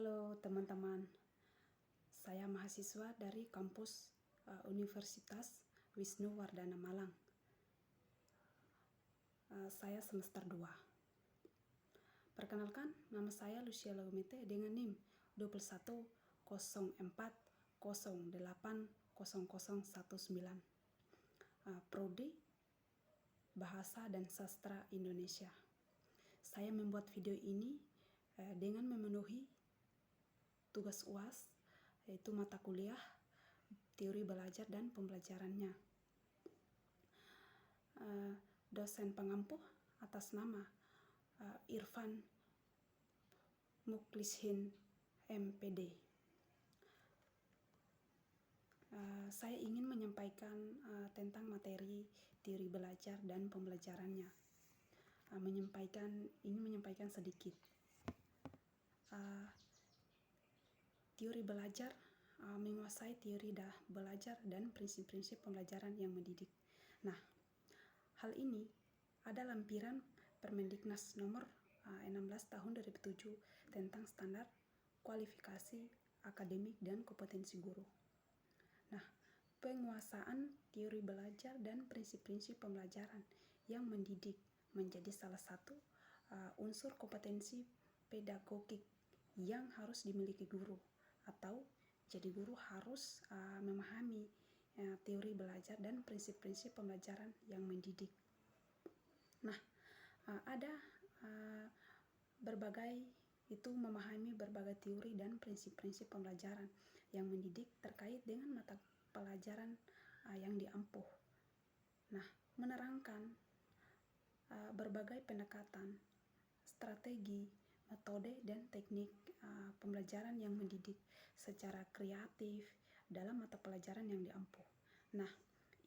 Halo teman-teman, saya mahasiswa dari kampus Universitas Wisnu Wardana Malang. Saya semester 2. Perkenalkan, nama saya Lucia Lagumete dengan NIM 2104080019. Prodi Bahasa dan Sastra Indonesia. Saya membuat video ini dengan memenuhi tugas UAS, yaitu mata kuliah teori belajar dan pembelajarannya. Dosen pengampu atas nama Irfan Muklishin MPD. Saya ingin menyampaikan tentang materi teori belajar dan pembelajarannya. Ingin menyampaikan sedikit. Teori belajar menguasai teori belajar dan prinsip-prinsip pembelajaran yang mendidik. Nah, hal ini ada lampiran Permendiknas nomor 16 tahun 2007 tentang standar kualifikasi akademik dan kompetensi guru. Nah, penguasaan teori belajar dan prinsip-prinsip pembelajaran yang mendidik menjadi salah satu unsur kompetensi pedagogik yang harus dimiliki guru, atau jadi guru harus memahami teori belajar dan prinsip-prinsip pembelajaran yang mendidik. Nah, ada memahami berbagai teori dan prinsip-prinsip pembelajaran yang mendidik terkait dengan mata pelajaran yang diampuh. Nah, menerangkan berbagai pendekatan, strategi, metode, dan teknik pembelajaran yang mendidik secara kreatif dalam mata pelajaran yang diampuh. Nah,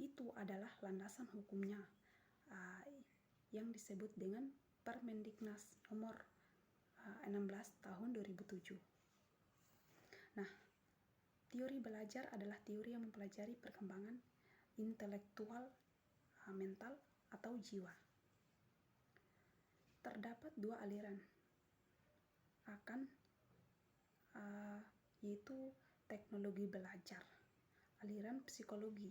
itu adalah landasan hukumnya yang disebut dengan Permendiknas nomor 16 tahun 2007. Nah, teori belajar adalah teori yang mempelajari perkembangan intelektual, mental, atau jiwa. Terdapat dua aliran yaitu teknologi belajar, aliran psikologi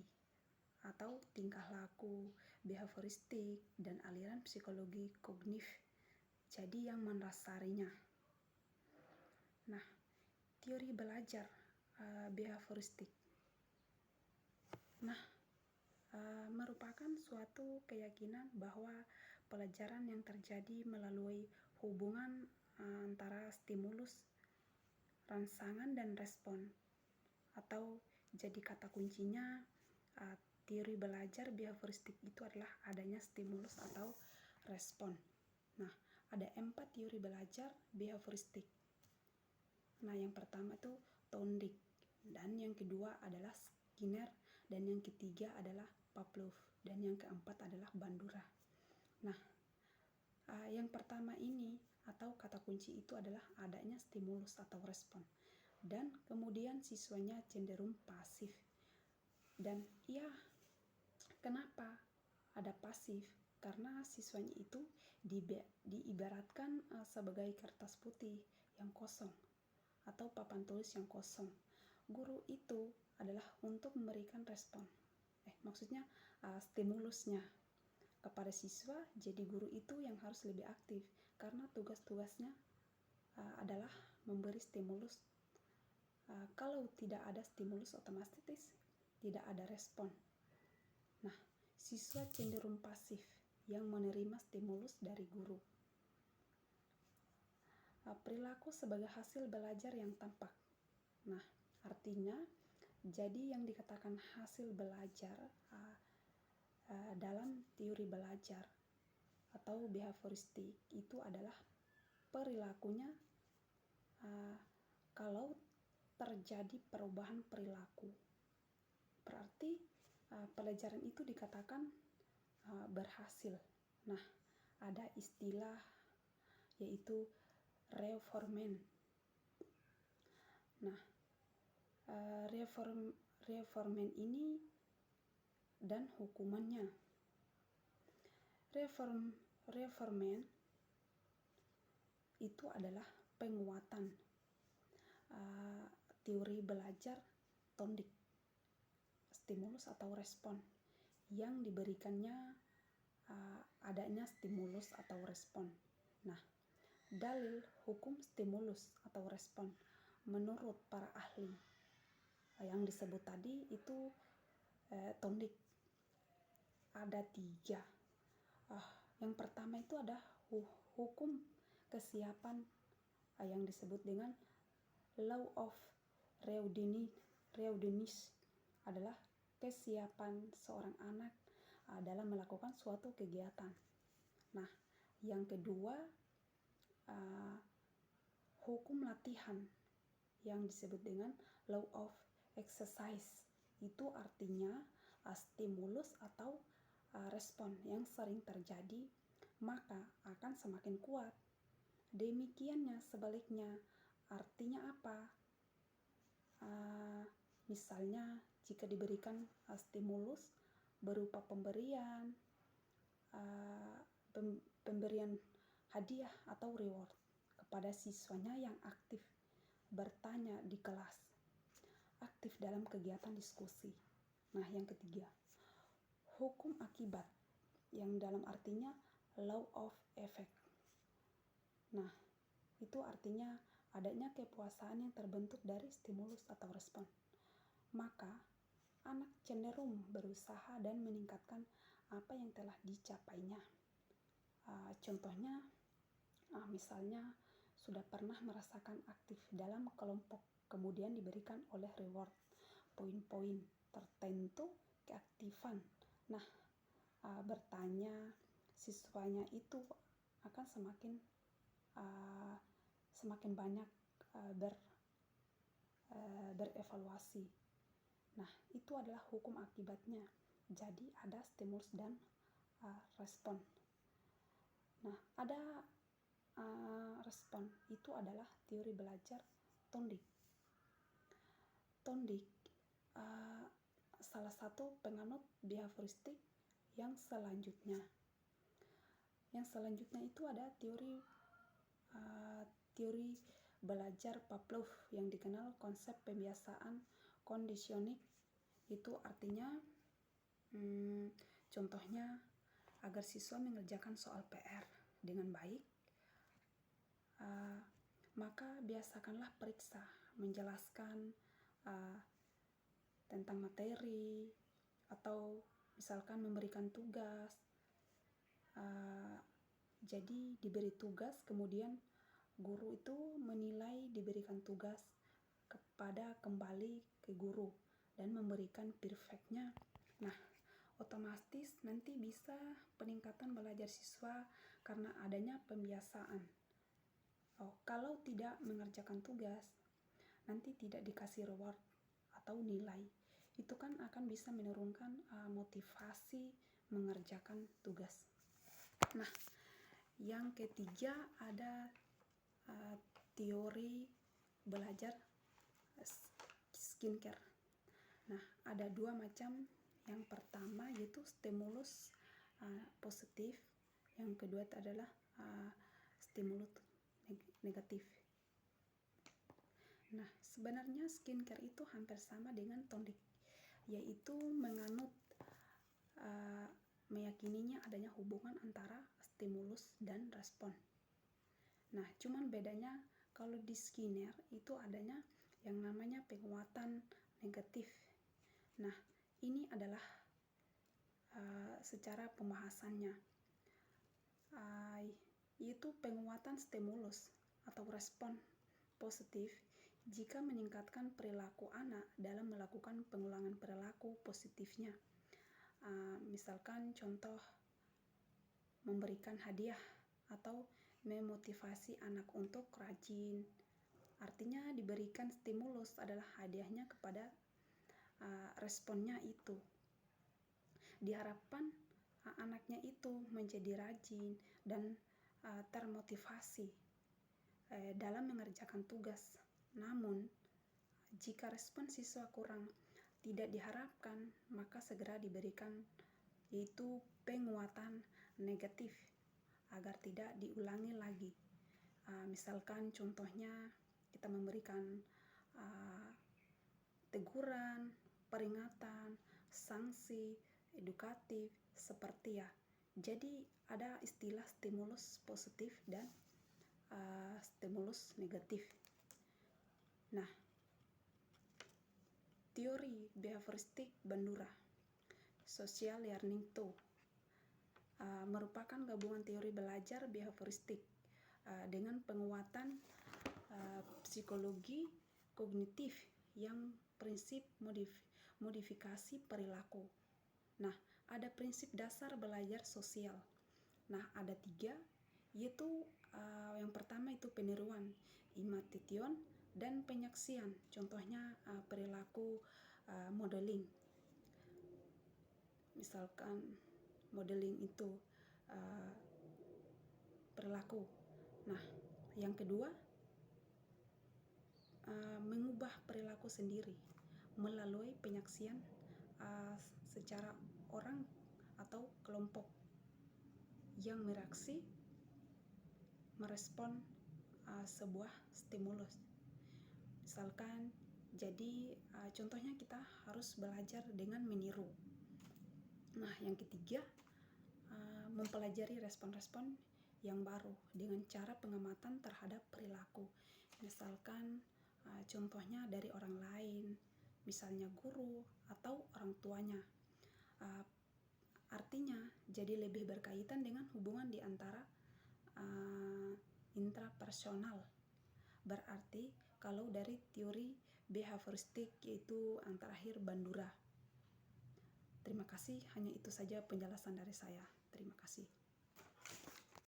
atau tingkah laku, behavioristik, dan aliran psikologi kognitif, jadi yang mendasarinya. Nah, teori belajar behavioristik merupakan suatu keyakinan bahwa pelajaran yang terjadi melalui hubungan antara stimulus, rangsangan, dan respon, atau jadi kata kuncinya teori belajar behavioristik itu adalah adanya stimulus atau respon. Nah, ada 4 teori belajar behavioristik. Nah, yang pertama itu Thorndike, dan yang kedua adalah Skinner, dan yang ketiga adalah Pavlov, dan yang keempat adalah Bandura. Nah, yang pertama ini atau kata kunci itu adalah adanya stimulus atau respon, dan kemudian siswanya cenderung pasif. Dan kenapa ada pasif? Karena siswanya itu diibaratkan sebagai kertas putih yang kosong atau papan tulis yang kosong. Guru itu adalah untuk memberikan respon, stimulusnya kepada siswa. Jadi guru itu yang harus lebih aktif karena tugas-tugasnya adalah memberi stimulus. Kalau tidak ada stimulus, otomatis tidak ada respon. Nah, siswa cenderung pasif yang menerima stimulus dari guru. Perilaku sebagai hasil belajar yang tampak. Nah, artinya jadi yang dikatakan hasil belajar dalam teori belajar atau behavioristik itu adalah perilakunya kalau terjadi perubahan perilaku. Berarti pelajaran itu dikatakan berhasil. Nah, ada istilah yaitu reformen. Nah, reformen ini dan hukumannya. Reformen itu adalah penguatan teori belajar tondik, stimulus atau respon, yang diberikannya adanya stimulus atau respon. Nah, dalil hukum stimulus atau respon menurut para ahli yang disebut tadi itu tondik ada 3. Yang pertama itu ada hukum kesiapan yang disebut dengan law of readiness, adalah kesiapan seorang anak dalam melakukan suatu kegiatan. Nah, yang kedua hukum latihan yang disebut dengan law of exercise. Itu artinya stimulus atau respon yang sering terjadi maka akan semakin kuat. Demikiannya sebaliknya, artinya apa? Misalnya jika diberikan stimulus berupa pemberian hadiah atau reward kepada siswanya yang aktif bertanya di kelas, aktif dalam kegiatan diskusi. Nah, yang ketiga, hukum akibat yang dalam artinya law of effect. Nah, itu artinya adanya kepuasan yang terbentuk dari stimulus atau respon. Maka, anak cenderung berusaha dan meningkatkan apa yang telah dicapainya. Contohnya, misalnya sudah pernah merasakan aktif dalam kelompok, kemudian diberikan oleh reward, poin-poin tertentu keaktifan. Nah, bertanya siswanya itu akan semakin banyak berevaluasi. Nah, itu adalah hukum akibatnya. Jadi ada stimulus dan respon. Nah, ada respon, itu adalah teori belajar tondik. Tondik salah satu penganut behavioristik yang selanjutnya. Yang selanjutnya itu ada teori belajar Pavlov yang dikenal konsep pembiasaan kondisionik. Itu artinya contohnya agar siswa mengerjakan soal PR dengan baik, maka biasakanlah periksa, menjelaskan tentang materi, atau misalkan memberikan tugas. Jadi diberi tugas, kemudian guru itu menilai diberikan tugas kepada kembali ke guru dan memberikan feedback-nya. Nah, otomatis nanti bisa peningkatan belajar siswa karena adanya pembiasaan. Kalau tidak mengerjakan tugas, nanti tidak dikasih reward atau nilai. Itu kan akan bisa menurunkan motivasi mengerjakan tugas. Nah, yang ketiga ada teori belajar skincare. Nah, ada 2 macam. Yang pertama yaitu stimulus positif, yang kedua adalah stimulus negatif. Nah, sebenarnya skincare itu hampir sama dengan tondik, yaitu menganut meyakininya adanya hubungan antara stimulus dan respon. Nah, cuman bedanya kalau di Skinner itu adanya yang namanya penguatan negatif. Nah, ini adalah secara pembahasannya, yaitu penguatan stimulus atau respon positif jika meningkatkan perilaku anak dalam melakukan pengulangan perilaku positifnya. Misalkan contoh memberikan hadiah atau memotivasi anak untuk rajin. Artinya diberikan stimulus adalah hadiahnya kepada responnya itu. Diharapkan anaknya itu menjadi rajin dan termotivasi dalam mengerjakan tugas. Namun, jika respon siswa kurang tidak diharapkan, maka segera diberikan yaitu penguatan negatif agar tidak diulangi lagi. Misalkan contohnya kita memberikan teguran, peringatan, sanksi, edukatif, seperti ya. Jadi ada istilah stimulus positif dan stimulus negatif. Nah, teori behavioristik Bandura, social learning tool, merupakan gabungan teori belajar behavioristik dengan penguatan psikologi kognitif yang prinsip modifikasi perilaku. Nah, ada prinsip dasar belajar sosial. Nah, ada 3, yaitu yang pertama itu peniruan, imitation, dan penyaksian. Contohnya perilaku modeling. Misalkan modeling itu perilaku. Nah, yang kedua, mengubah perilaku sendiri melalui penyaksian secara orang atau kelompok yang merespon sebuah stimulus. Misalkan, jadi contohnya kita harus belajar dengan meniru. Nah, yang ketiga, mempelajari respon-respon yang baru dengan cara pengamatan terhadap perilaku. Misalkan contohnya dari orang lain, misalnya guru atau orang tuanya. Artinya jadi lebih berkaitan dengan hubungan di antara intrapersonal. Berarti kalau dari teori behavioristik yaitu yang terakhir Bandura. Terima kasih, hanya itu saja penjelasan dari saya. Terima kasih.